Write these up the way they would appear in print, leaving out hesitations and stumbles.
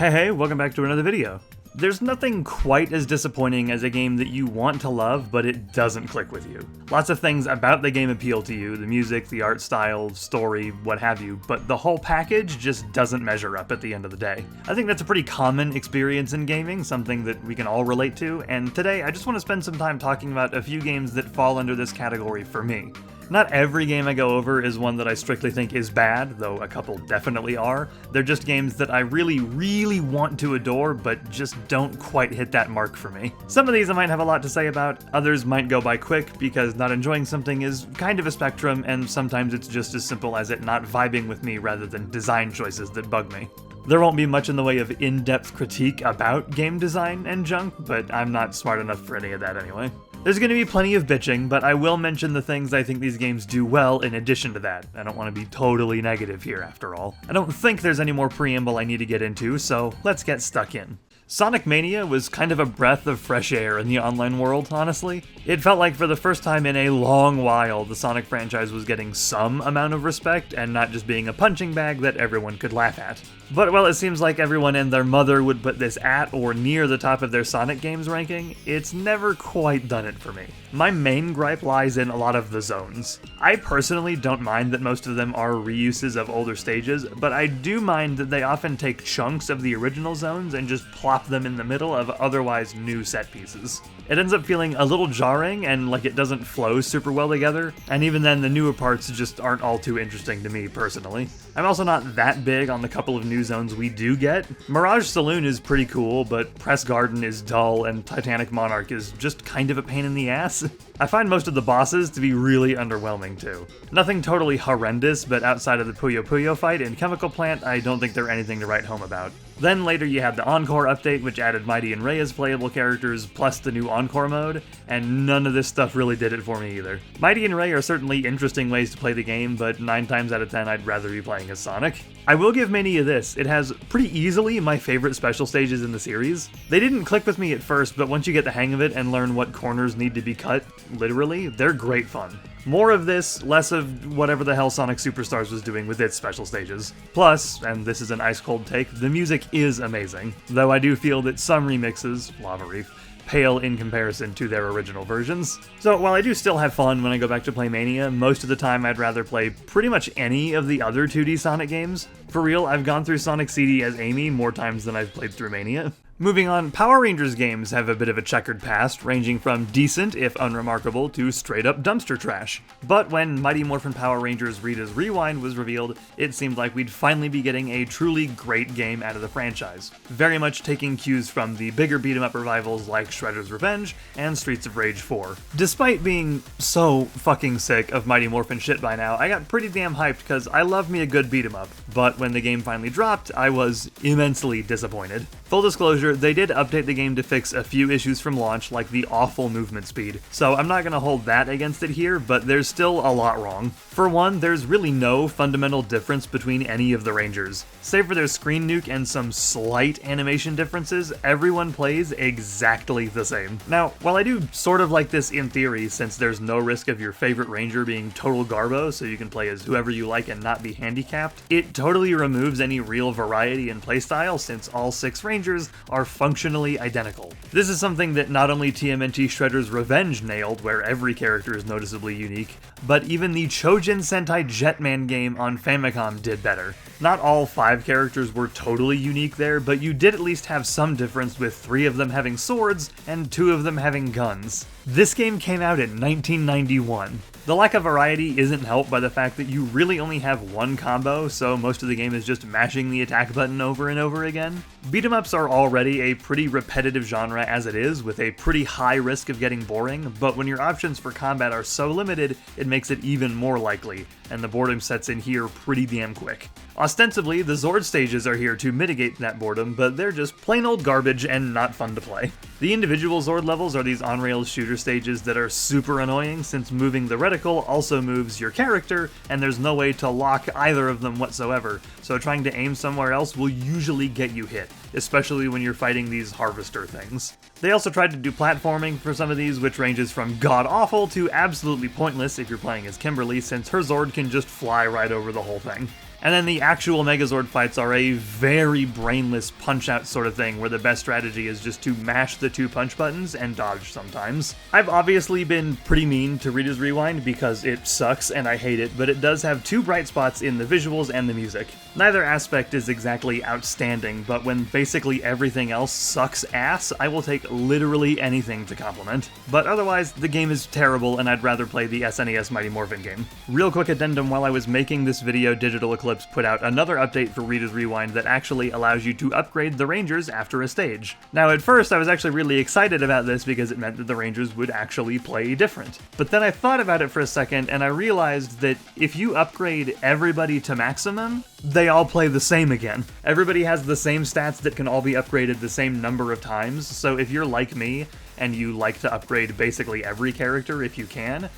Hey, welcome back to another video. There's nothing quite as disappointing as a game that you want to love, but it doesn't click with you. Lots of things about the game appeal to you, the music, the art style, story, what have you, but the whole package just doesn't measure up at the end of the day. I think that's a pretty common experience in gaming, something that we can all relate to, and today I just want to spend some time talking about a few games that fall under this category for me. Not every game I go over is one that I strictly think is bad, though a couple definitely are. They're just games that I really want to adore, but just don't quite hit that mark for me. Some of these I might have a lot to say about, others might go by quick because not enjoying something is kind of a spectrum, and sometimes it's just as simple as it not vibing with me rather than design choices that bug me. There won't be much in the way of in-depth critique about game design and junk, but I'm not smart enough for any of that anyway. There's going to be plenty of bitching, but I will mention the things I think these games do well in addition to that. I don't want to be totally negative here after all. I don't think there's any more preamble I need to get into, so let's get stuck in. Sonic Mania was kind of a breath of fresh air in the online world, honestly. It felt like for the first time in a long while, the Sonic franchise was getting some amount of respect and not just being a punching bag that everyone could laugh at. But while it seems like everyone and their mother would put this at or near the top of their Sonic games ranking, it's never quite done it for me. My main gripe lies in a lot of the zones. I personally don't mind that most of them are reuses of older stages, but I do mind that they often take chunks of the original zones and just plop them in the middle of otherwise new set pieces. It ends up feeling a little jarring and like it doesn't flow super well together, and even then the newer parts just aren't all too interesting to me personally. I'm also not that big on the couple of new zones we do get. Mirage Saloon is pretty cool, but Press Garden is dull and Titanic Monarch is just kind of a pain in the ass. I find most of the bosses to be really underwhelming too. Nothing totally horrendous, but outside of the Puyo Puyo fight in Chemical Plant, I don't think they're anything to write home about. Then later you had the Encore update, which added Mighty and Ray as playable characters, plus the new Encore mode, and none of this stuff really did it for me either. Mighty and Ray are certainly interesting ways to play the game, but 9 times out of 10 I'd rather be playing as Sonic. I will give Mania this, it has pretty easily my favorite special stages in the series. They didn't click with me at first, but once you get the hang of it and learn what corners need to be cut, literally, they're great fun. More of this, less of whatever the hell Sonic Superstars was doing with its special stages. Plus, and this is an ice-cold take, the music is amazing, though I do feel that some remixes, Lava Reef, pale in comparison to their original versions. So while I do still have fun when I go back to play Mania, most of the time I'd rather play pretty much any of the other 2D Sonic games. For real, I've gone through Sonic CD as Amy more times than I've played through Mania. Moving on, Power Rangers games have a bit of a checkered past, ranging from decent, if unremarkable, to straight-up dumpster trash. But when Mighty Morphin Power Rangers Rita's Rewind was revealed, it seemed like we'd finally be getting a truly great game out of the franchise, very much taking cues from the bigger beat-em-up revivals like Shredder's Revenge and Streets of Rage 4. Despite being so fucking sick of Mighty Morphin shit by now, I got pretty damn hyped because I love me a good beat-em-up, but when the game finally dropped, I was immensely disappointed. Full disclosure, they did update the game to fix a few issues from launch, like the awful movement speed, so I'm not going to hold that against it here, but there's still a lot wrong. For one, there's really no fundamental difference between any of the Rangers. Save for their screen nuke and some slight animation differences, everyone plays exactly the same. Now, while I do sort of like this in theory, since there's no risk of your favorite Ranger being total garbo, so you can play as whoever you like and not be handicapped, it totally removes any real variety in playstyle since all 6 Rangers are functionally identical. This is something that not only TMNT Shredder's Revenge nailed, where every character is noticeably unique, but even the Chojin Sentai Jetman game on Famicom did better. Not all 5 characters were totally unique there, but you did at least have some difference with 3 of them having swords and 2 of them having guns. This game came out in 1991. The lack of variety isn't helped by the fact that you really only have one combo, so most of the game is just mashing the attack button over and over again. Beat-em-ups are already a pretty repetitive genre as it is, with a pretty high risk of getting boring, but when your options for combat are so limited, it makes it even more likely, and the boredom sets in here pretty damn quick. Ostensibly, the Zord stages are here to mitigate that boredom, but they're just plain old garbage and not fun to play. The individual Zord levels are these on-rails shooter stages that are super annoying since moving the reticle also moves your character, and there's no way to lock either of them whatsoever, so trying to aim somewhere else will usually get you hit, especially when you're fighting these harvester things. They also tried to do platforming for some of these, which ranges from god-awful to absolutely pointless if you're playing as Kimberly, since her Zord can just fly right over the whole thing. And then the actual Megazord fights are a very brainless punch-out sort of thing, where the best strategy is just to mash the 2 punch buttons and dodge sometimes. I've obviously been pretty mean to Rita's Rewind because it sucks and I hate it, but it does have 2 bright spots in the visuals and the music. Neither aspect is exactly outstanding, but when basically everything else sucks ass, I will take literally anything to compliment. But otherwise, the game is terrible and I'd rather play the SNES Mighty Morphin game. Real quick addendum, while I was making this video, Digital Eclipse put out another update for Rita's Rewind that actually allows you to upgrade the Rangers after a stage. Now at first I was actually really excited about this because it meant that the Rangers would actually play different. But then I thought about it for a second and I realized that if you upgrade everybody to maximum, they all play the same again. Everybody has the same stats that can all be upgraded the same number of times, so if you're like me and you like to upgrade basically every character if you can,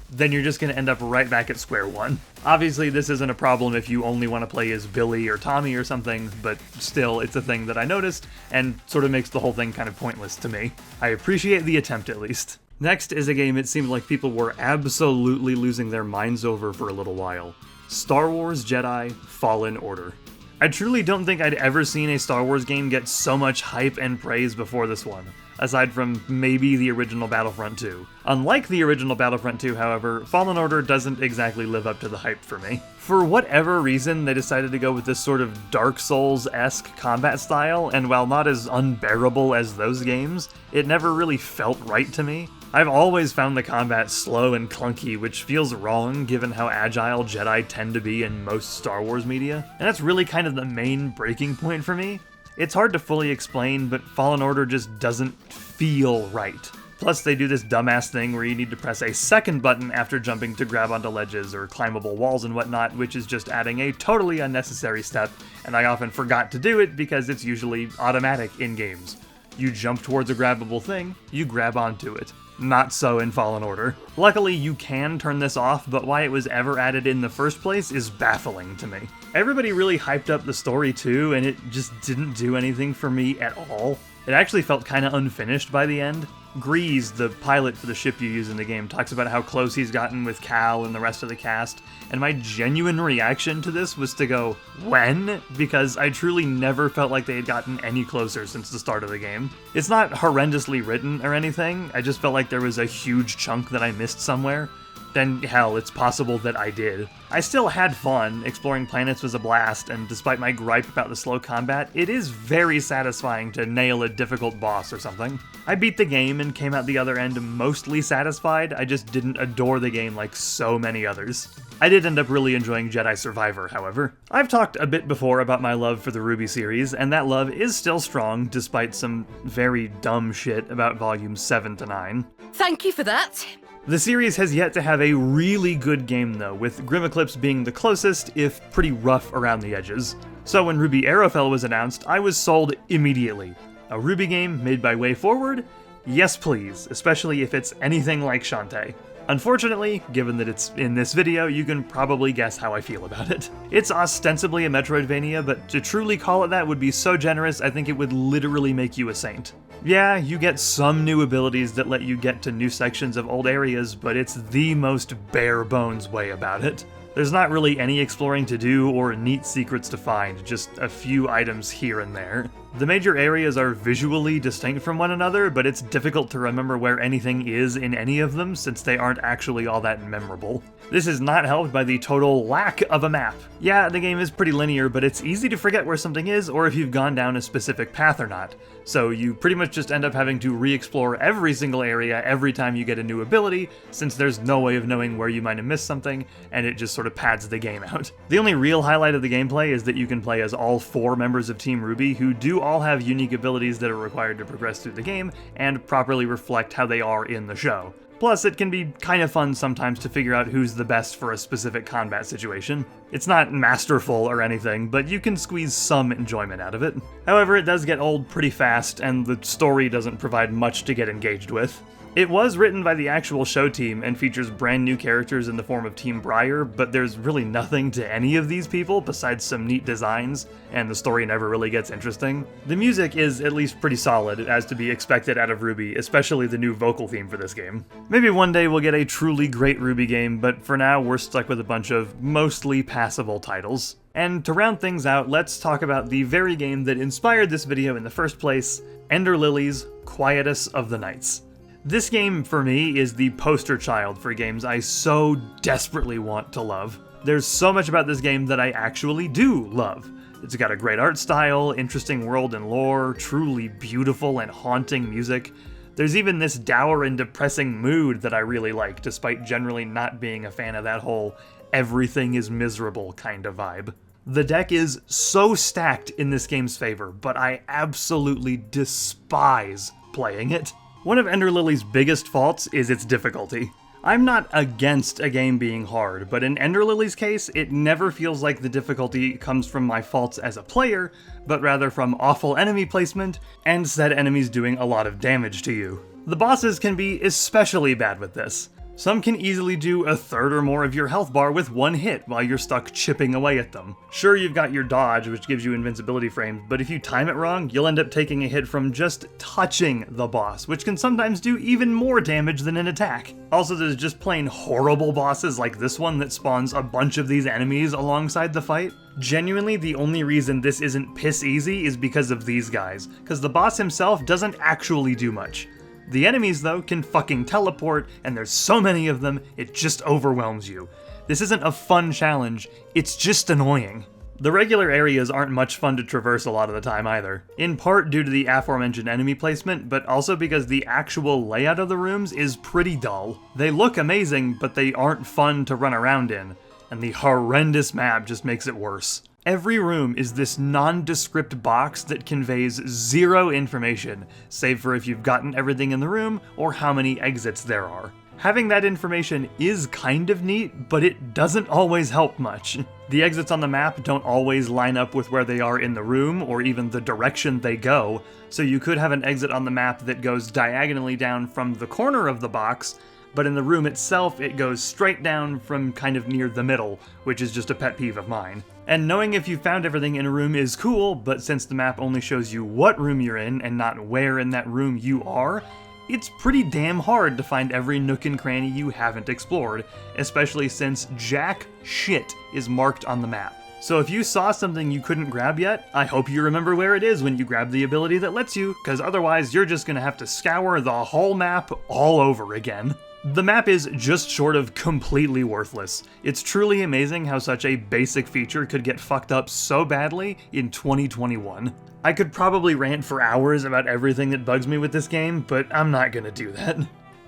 then you're just going to end up right back at square one. Obviously, this isn't a problem if you only want to play as Billy or Tommy or something, but still, it's a thing that I noticed, and sort of makes the whole thing kind of pointless to me. I appreciate the attempt, at least. Next is a game it seemed like people were absolutely losing their minds over for a little while. Star Wars Jedi Fallen Order. I truly don't think I'd ever seen a Star Wars game get so much hype and praise before this one, aside from maybe the original Battlefront 2. Unlike the original Battlefront 2, however, Fallen Order doesn't exactly live up to the hype for me. For whatever reason, they decided to go with this sort of Dark Souls-esque combat style, and while not as unbearable as those games, it never really felt right to me. I've always found the combat slow and clunky, which feels wrong given how agile Jedi tend to be in most Star Wars media, and that's really kind of the main breaking point for me. It's hard to fully explain, but Fallen Order just doesn't feel right. Plus, they do this dumbass thing where you need to press a second button after jumping to grab onto ledges or climbable walls and whatnot, which is just adding a totally unnecessary step, and I often forgot to do it because it's usually automatic in games. You jump towards a grabbable thing, you grab onto it. Not so in Fallen Order. Luckily, you can turn this off, but why it was ever added in the first place is baffling to me. Everybody really hyped up the story too, and it just didn't do anything for me at all. It actually felt kinda unfinished by the end. Grease, the pilot for the ship you use in the game, talks about how close he's gotten with Cal and the rest of the cast, and my genuine reaction to this was to go, when? Because I truly never felt like they had gotten any closer since the start of the game. It's not horrendously written or anything, I just felt like there was a huge chunk that I missed somewhere. Then hell, it's possible that I did. I still had fun, exploring planets was a blast, and despite my gripe about the slow combat, it is very satisfying to nail a difficult boss or something. I beat the game and came out the other end mostly satisfied, I just didn't adore the game like so many others. I did end up really enjoying Jedi Survivor, however. I've talked a bit before about my love for the RWBY series, and that love is still strong, despite some very dumb shit about volumes 7 to 9. Thank you for that. The series has yet to have a really good game though, with Grim Eclipse being the closest, if pretty rough around the edges. So when RWBY Arrowfell was announced, I was sold immediately. A RWBY game made by WayForward? Yes please, especially if it's anything like Shantae. Unfortunately, given that it's in this video, you can probably guess how I feel about it. It's ostensibly a Metroidvania, but to truly call it that would be so generous, I think it would literally make you a saint. Yeah, you get some new abilities that let you get to new sections of old areas, but it's the most bare bones way about it. There's not really any exploring to do or neat secrets to find, just a few items here and there. The major areas are visually distinct from one another, but it's difficult to remember where anything is in any of them since they aren't actually all that memorable. This is not helped by the total lack of a map. Yeah, the game is pretty linear, but it's easy to forget where something is or if you've gone down a specific path or not. So you pretty much just end up having to re-explore every single area every time you get a new ability, since there's no way of knowing where you might have missed something, and it just sort of pads the game out. The only real highlight of the gameplay is that you can play as all 4 members of Team RWBY, who do all have unique abilities that are required to progress through the game, and properly reflect how they are in the show. Plus, it can be kind of fun sometimes to figure out who's the best for a specific combat situation. It's not masterful or anything, but you can squeeze some enjoyment out of it. However, it does get old pretty fast, and the story doesn't provide much to get engaged with. It was written by the actual show team and features brand new characters in the form of Team Briar, but there's really nothing to any of these people besides some neat designs, and the story never really gets interesting. The music is at least pretty solid, as to be expected out of RWBY, especially the new vocal theme for this game. Maybe one day we'll get a truly great RWBY game, but for now we're stuck with a bunch of mostly passable titles. And to round things out, let's talk about the very game that inspired this video in the first place, Ender Lilies: Quietus of the Nights. This game, for me, is the poster child for games I so desperately want to love. There's so much about this game that I actually do love. It's got a great art style, interesting world and lore, truly beautiful and haunting music. There's even this dour and depressing mood that I really like, despite generally not being a fan of that whole everything is miserable kind of vibe. The deck is so stacked in this game's favor, but I absolutely despise playing it. One of Ender Lilies' biggest faults is its difficulty. I'm not against a game being hard, but in Ender Lilies' case, it never feels like the difficulty comes from my faults as a player, but rather from awful enemy placement and said enemies doing a lot of damage to you. The bosses can be especially bad with this. Some can easily do a third or more of your health bar with one hit while you're stuck chipping away at them. Sure, you've got your dodge, which gives you invincibility frames, but if you time it wrong, you'll end up taking a hit from just touching the boss, which can sometimes do even more damage than an attack. Also, there's just plain horrible bosses like this one that spawns a bunch of these enemies alongside the fight. Genuinely, the only reason this isn't piss easy is because of these guys, because the boss himself doesn't actually do much. The enemies, though, can fucking teleport, and there's so many of them, it just overwhelms you. This isn't a fun challenge, it's just annoying. The regular areas aren't much fun to traverse a lot of the time either, in part due to the aforementioned enemy placement, but also because the actual layout of the rooms is pretty dull. They look amazing, but they aren't fun to run around in, and the horrendous map just makes it worse. Every room is this nondescript box that conveys zero information, save for if you've gotten everything in the room or how many exits there are. Having that information is kind of neat, but it doesn't always help much. The exits on the map don't always line up with where they are in the room or even the direction they go, so you could have an exit on the map that goes diagonally down from the corner of the box, but in the room itself it goes straight down from kind of near the middle, which is just a pet peeve of mine. And knowing if you found everything in a room is cool, but since the map only shows you what room you're in and not where in that room you are, it's pretty damn hard to find every nook and cranny you haven't explored, especially since jack shit is marked on the map. So if you saw something you couldn't grab yet, I hope you remember where it is when you grab the ability that lets you, because otherwise you're just gonna have to scour the whole map all over again. The map is just short of completely worthless. It's truly amazing how such a basic feature could get fucked up so badly in 2021. I could probably rant for hours about everything that bugs me with this game, but I'm not gonna do that.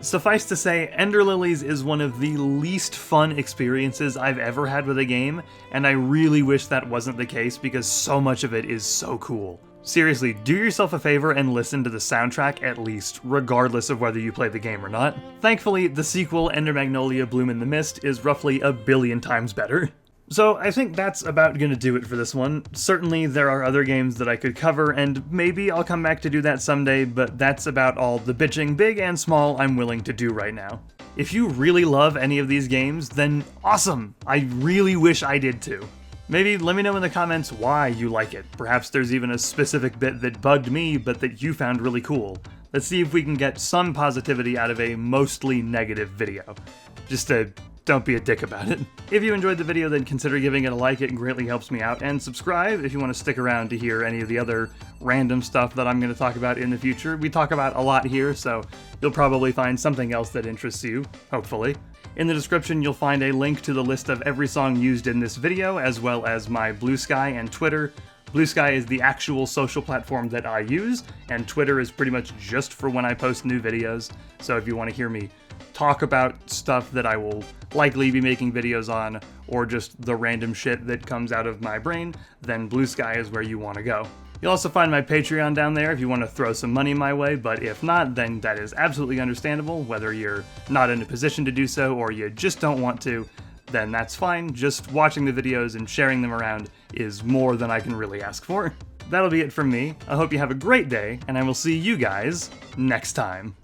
Suffice to say, Ender Lilies is one of the least fun experiences I've ever had with a game, and I really wish that wasn't the case because so much of it is so cool. Seriously, do yourself a favor and listen to the soundtrack at least, regardless of whether you play the game or not. Thankfully, the sequel, Ender Magnolia Bloom in the Mist, is roughly a billion times better. So I think that's about gonna do it for this one. Certainly there are other games that I could cover, and maybe I'll come back to do that someday, but that's about all the bitching, big and small, I'm willing to do right now. If you really love any of these games, then awesome! I really wish I did too. Maybe let me know in the comments why you like it. Perhaps there's even a specific bit that bugged me, but that you found really cool. Let's see if we can get some positivity out of a mostly negative video. Just don't be a dick about it. If you enjoyed the video, then consider giving it a like, it greatly helps me out, and subscribe if you want to stick around to hear any of the other random stuff that I'm going to talk about in the future. We talk about a lot here, so you'll probably find something else that interests you, hopefully. In the description, you'll find a link to the list of every song used in this video, as well as my Blue Sky and Twitter. Blue Sky is the actual social platform that I use, and Twitter is pretty much just for when I post new videos, so if you want to hear me talk about stuff that I will likely be making videos on, or just the random shit that comes out of my brain, then Blue Sky is where you want to go. You'll also find my Patreon down there if you want to throw some money my way, but if not, then that is absolutely understandable. Whether you're not in a position to do so or you just don't want to, then that's fine. Just watching the videos and sharing them around is more than I can really ask for. That'll be it from me. I hope you have a great day, and I will see you guys next time.